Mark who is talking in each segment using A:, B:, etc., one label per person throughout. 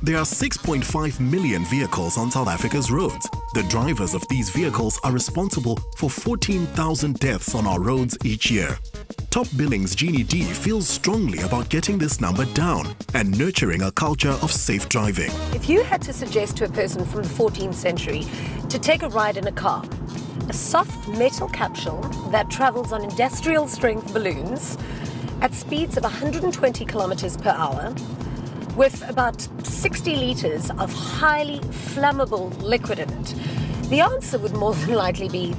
A: There are 6.5 million vehicles on South Africa's roads. The drivers of these vehicles are responsible for 14,000 deaths on our roads each year. Top Billing's Jeannie D feels strongly about getting this number down and nurturing a culture of safe driving.
B: If you had to suggest to a person from the 14th century to take a ride in a car, a soft metal capsule that travels on industrial strength balloons at speeds of 120 kilometers per hour, with about 60 litres of highly flammable liquid in it, the answer would more than likely be,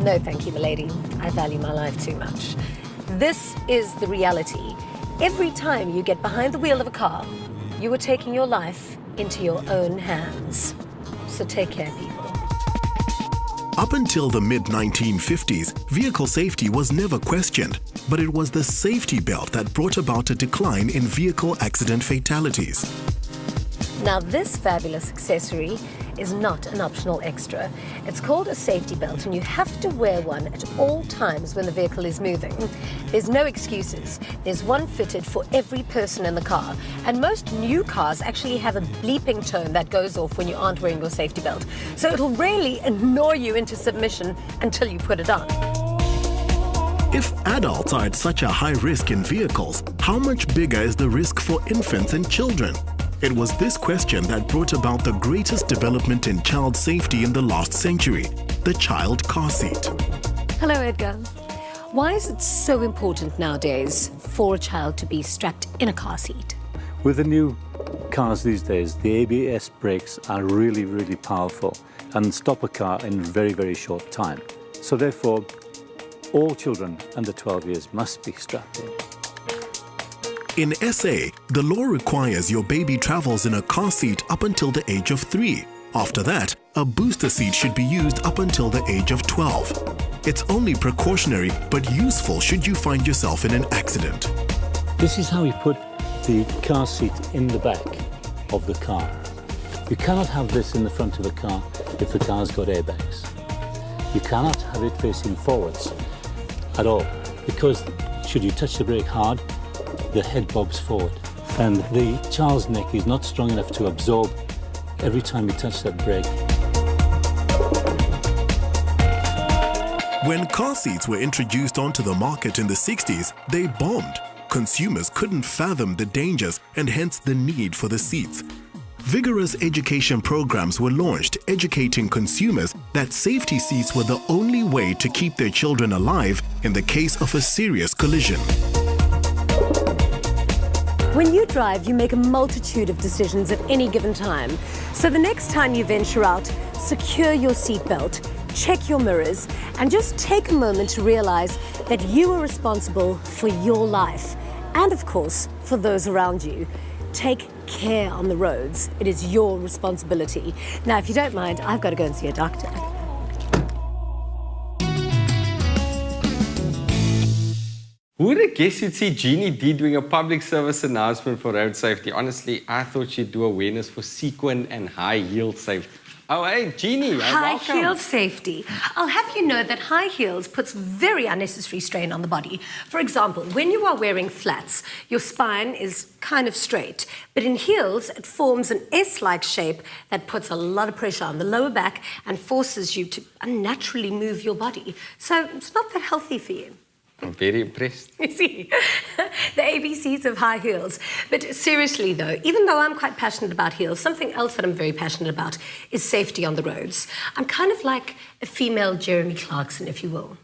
B: no thank you, milady, I value my life too much. This is the reality. Every time you get behind the wheel of a car, you are taking your life into your own hands. So take care, people.
A: Up until the mid-1950s, vehicle safety was never questioned, but it was the safety belt that brought about a decline in vehicle accident fatalities.
B: Now, this fabulous accessory is not an optional extra. It's called a safety belt, and you have to wear one at all times when the vehicle is moving. There's no excuses. There's one fitted for every person in the car, and most new cars actually have a bleeping tone that goes off when you aren't wearing your safety belt. So it'll really annoy you into submission until you put it on.
A: If adults are at such a high risk in vehicles, how much bigger is the risk for infants and children? It was this question that brought about the greatest development in child safety in the last century, the child car seat.
B: Hello, Edgar. Why is it so important nowadays for a child to be strapped in a car seat?
C: With the new cars these days, the ABS brakes are really, really powerful and stop a car in a very, very short time. So therefore, all children under 12 years must be strapped in.
A: In SA, the law requires your baby travels in a car seat up until the age of 3. After that, a booster seat should be used up until the age of 12. It's only precautionary but useful should you find yourself in an accident.
C: This is how we put the car seat in the back of the car. You cannot have this in the front of the car if the car's got airbags. You cannot have it facing forwards at all, because should you touch the brake hard, the head bobs forward, and the child's neck is not strong enough to absorb every time you touch that brake.
A: When car seats were introduced onto the market in the 60s, they bombed. Consumers couldn't fathom the dangers and hence the need for the seats. Vigorous education programs were launched, educating consumers that safety seats were the only way to keep their children alive in the case of a serious collision.
B: When you drive, you make a multitude of decisions at any given time. So the next time you venture out, secure your seatbelt, check your mirrors, and just take a moment to realize that you are responsible for your life and, of course, for those around you. Take care on the roads. It is your responsibility. Now, if you don't mind, I've got to go and see a doctor.
D: Who would have guessed you'd see Jeannie D doing a public service announcement for road safety? Honestly, I thought she'd do awareness for sequin and high heel safety. Oh, hey, Jeannie, welcome.
B: High heel safety. I'll have you know that high heels puts very unnecessary strain on the body. For example, when you are wearing flats, your spine is kind of straight. But in heels, it forms an S-like shape that puts a lot of pressure on the lower back and forces you to unnaturally move your body. So it's not that healthy for you.
D: I'm very impressed.
B: You see, the ABCs of high heels. But seriously, though, even though I'm quite passionate about heels, something else that I'm very passionate about is safety on the roads. I'm kind of like a female Jeremy Clarkson, if you will.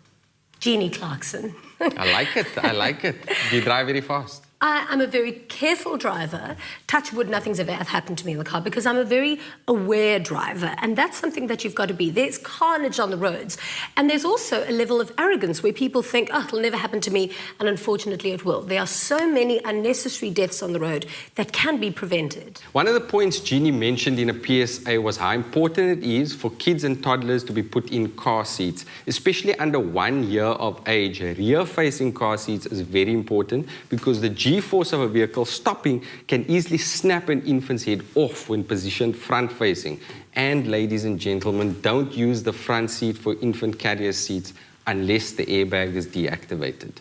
B: Jeannie Clarkson.
D: I like it. I like it. Do you drive very fast?
B: I'm a very careful driver. Touch wood, nothing's ever happened to me in the car because I'm a very aware driver, and that's something that you've got to be. There's carnage on the roads, and there's also a level of arrogance where people think, oh, it'll never happen to me, and unfortunately it will. There are so many unnecessary deaths on the road that can be prevented.
D: One of the points Jeannie mentioned in a PSA was how important it is for kids and toddlers to be put in car seats, especially under 1 year of age. Rear-facing car seats is very important because the G-force of a vehicle stopping can easily snap an infant's head off when positioned front-facing. And ladies and gentlemen, don't use the front seat for infant carrier seats unless the airbag is deactivated.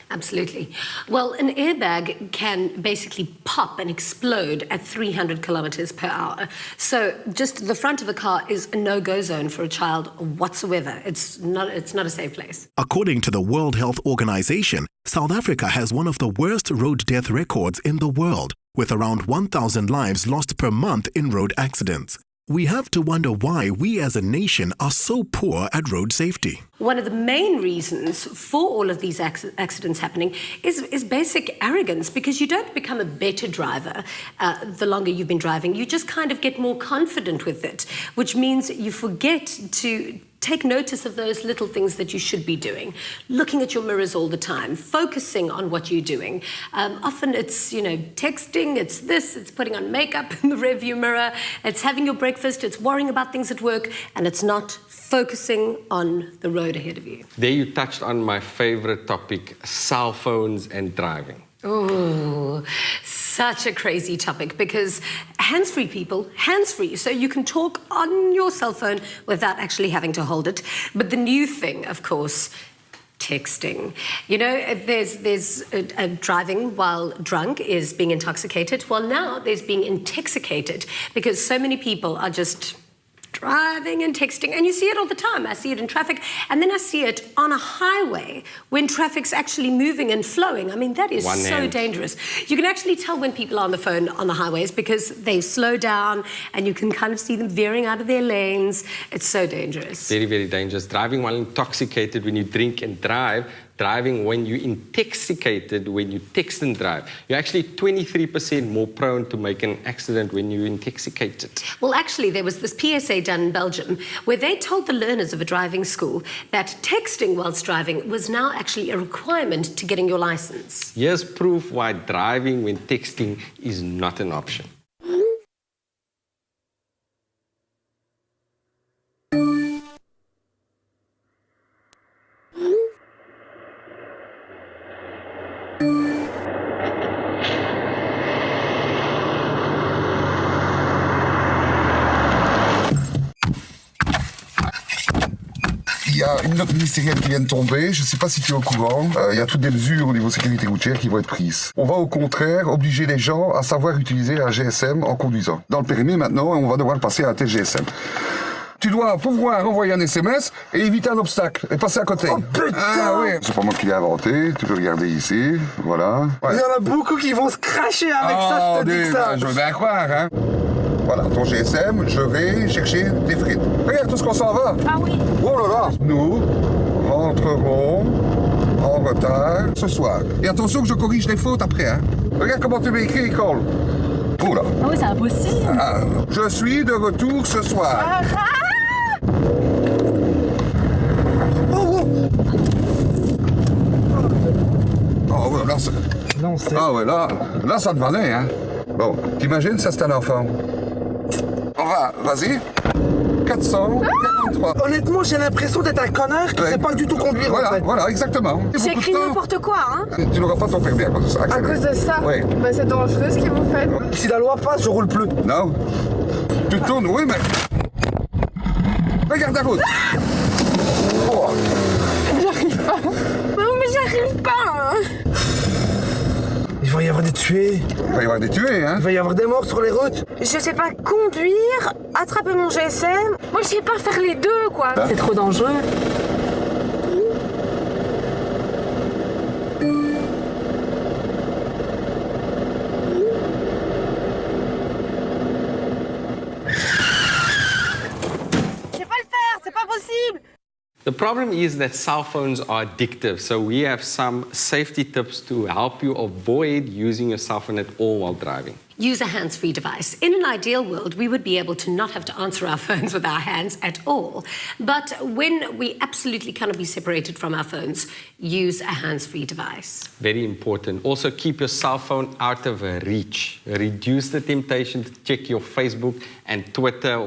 B: Absolutely. Well, an airbag can basically pop and explode at 300 kilometers per hour. So just the front of a car is a no-go zone for a child whatsoever. It's not a safe place.
A: According to the World Health Organization, South Africa has one of the worst road death records in the world, with around 1,000 lives lost per month in road accidents. We have to wonder why we as a nation are so poor at road safety.
B: One of the main reasons for all of these accidents happening is basic arrogance, because you don't become a better driver the longer you've been driving. You just kind of get more confident with it, which means you forget to take notice of those little things that you should be doing. Looking at your mirrors all the time, focusing on what you're doing. Often it's, texting, it's this, it's putting on makeup in the rearview mirror, it's having your breakfast, it's worrying about things at work, and it's not focusing on the road ahead of you.
D: There you touched on my favorite topic, cell phones and driving.
B: Oh, such a crazy topic, because hands-free people, hands-free, so you can talk on your cell phone without actually having to hold it. But the new thing, of course, texting. There's driving while drunk is being intoxicated. Well, now there's being intoxicated, because so many people are just driving and texting, and you see it all the time. I see it in traffic, and then I see it on a highway when traffic's actually moving and flowing. I mean, that is so dangerous. You can actually tell when people are on the phone on the highways, because they slow down and you can kind of see them veering out of their lanes. It's so dangerous.
D: Very, very dangerous. Driving while intoxicated when you drink and drive. Driving when you're intoxicated, when you text and drive. You're actually 23% more prone to make an accident when you're intoxicated.
B: Well, actually, there was this PSA done in Belgium where they told the learners of a driving school that texting whilst driving was now actually a requirement to getting your license.
D: Here's proof why driving when texting is not an option.
E: Il y a une note ministérielle qui vient de tomber, je ne sais pas si tu es au courant. Il y a toutes des mesures au niveau sécurité routière qui vont être prises. On va au contraire obliger les gens à savoir utiliser un GSM en conduisant. Dans le périmètre maintenant, on va devoir passer à un tel GSM. Tu dois pouvoir envoyer un SMS et éviter un obstacle et passer à côté.
F: Oh putain!
E: Ah oui, c'est pas moi qui l'ai inventé, tu peux regarder ici, voilà. Ouais.
F: Il y en a beaucoup qui vont se cracher avec ça, je te dis ça.
E: Je veux bien croire, hein. Voilà, ton GSM, je vais chercher des frites. Regarde tout ce qu'on s'en va.
G: Ah oui.
E: Oh là là. Nous rentrerons en retard ce soir. Et attention que je corrige les fautes après, hein. Regarde comment tu m'as écrit, école. Oh là.
G: Ah oui, c'est impossible.
E: Ah, je suis de retour ce soir. Oh ouais, là,
F: Non, c'est...
E: ah ouais, là ça te valait, hein. Bon, t'imagines, ça c'est un enfant. On va, vas-y. 443.
F: Honnêtement, j'ai l'impression d'être un connard qui ne sait pas du tout conduire,
E: Voilà,
F: en fait.
E: voilà, exactement.
G: J'ai écrit n'importe quoi, hein.
E: Tu n'auras pas ton permis à cause de ça.
G: À cause de ça.
E: Oui.
G: Bah, c'est dangereux ce que vous faites.
F: Si la loi passe, je roule plus.
E: Non. Tu tournes, oui, mais... Regarde la route. Oh.
G: J'arrive pas. Non, mais j'arrive pas, hein.
F: Il va y avoir des tués.
E: Il va y avoir des tués, hein.
F: Il va y avoir des morts sur les routes.
G: Je sais pas conduire, attraper mon GSM. Moi, je sais pas faire les deux, quoi. C'est trop dangereux. Je sais pas le faire, c'est pas possible.
D: The problem is that cell phones are addictive, so we have some safety tips to help you avoid using your cell phone at all while driving.
B: Use a hands-free device. In an ideal world, we would be able to not have to answer our phones with our hands at all. But when we absolutely cannot be separated from our phones, use a hands-free device.
D: Very important. Also, keep your cell phone out of reach. Reduce the temptation to check your Facebook and Twitter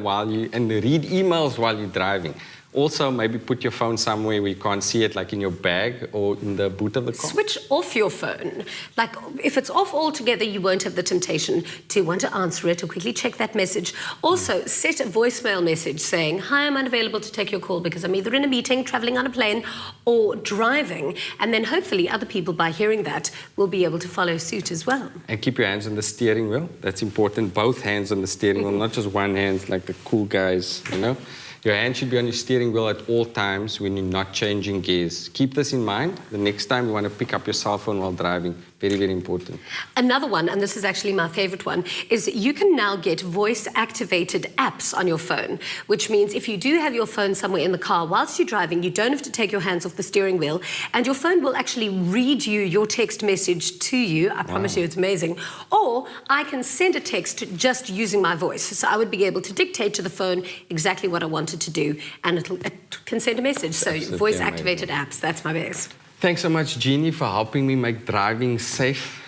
D: and read emails while you're driving. Also, maybe put your phone somewhere where you can't see it, like in your bag or in the boot of the car.
B: Switch off your phone. Like, if it's off altogether, you won't have the temptation to want to answer it or quickly check that message. Also, set a voicemail message saying, "Hi, I'm unavailable to take your call because I'm either in a meeting, traveling on a plane, or driving." And then hopefully other people, by hearing that, will be able to follow suit as well.
D: And keep your hands on the steering wheel. That's important. Both hands on the steering wheel, not just one hand like the cool guys, you know. Your hand should be on your steering wheel at all times when you're not changing gears. Keep this in mind the next time you want to pick up your cell phone while driving. Very, very important.
B: Another one, and this is actually my favorite one, is you can now get voice-activated apps on your phone, which means if you do have your phone somewhere in the car whilst you're driving, you don't have to take your hands off the steering wheel, and your phone will actually read you your text message to you. I promise you, it's amazing. Or I can send a text just using my voice. So I would be able to dictate to the phone exactly what I wanted to do, and it can send a message. So voice-activated apps, that's my best.
D: Thanks so much, Jeannie, for helping me make driving safe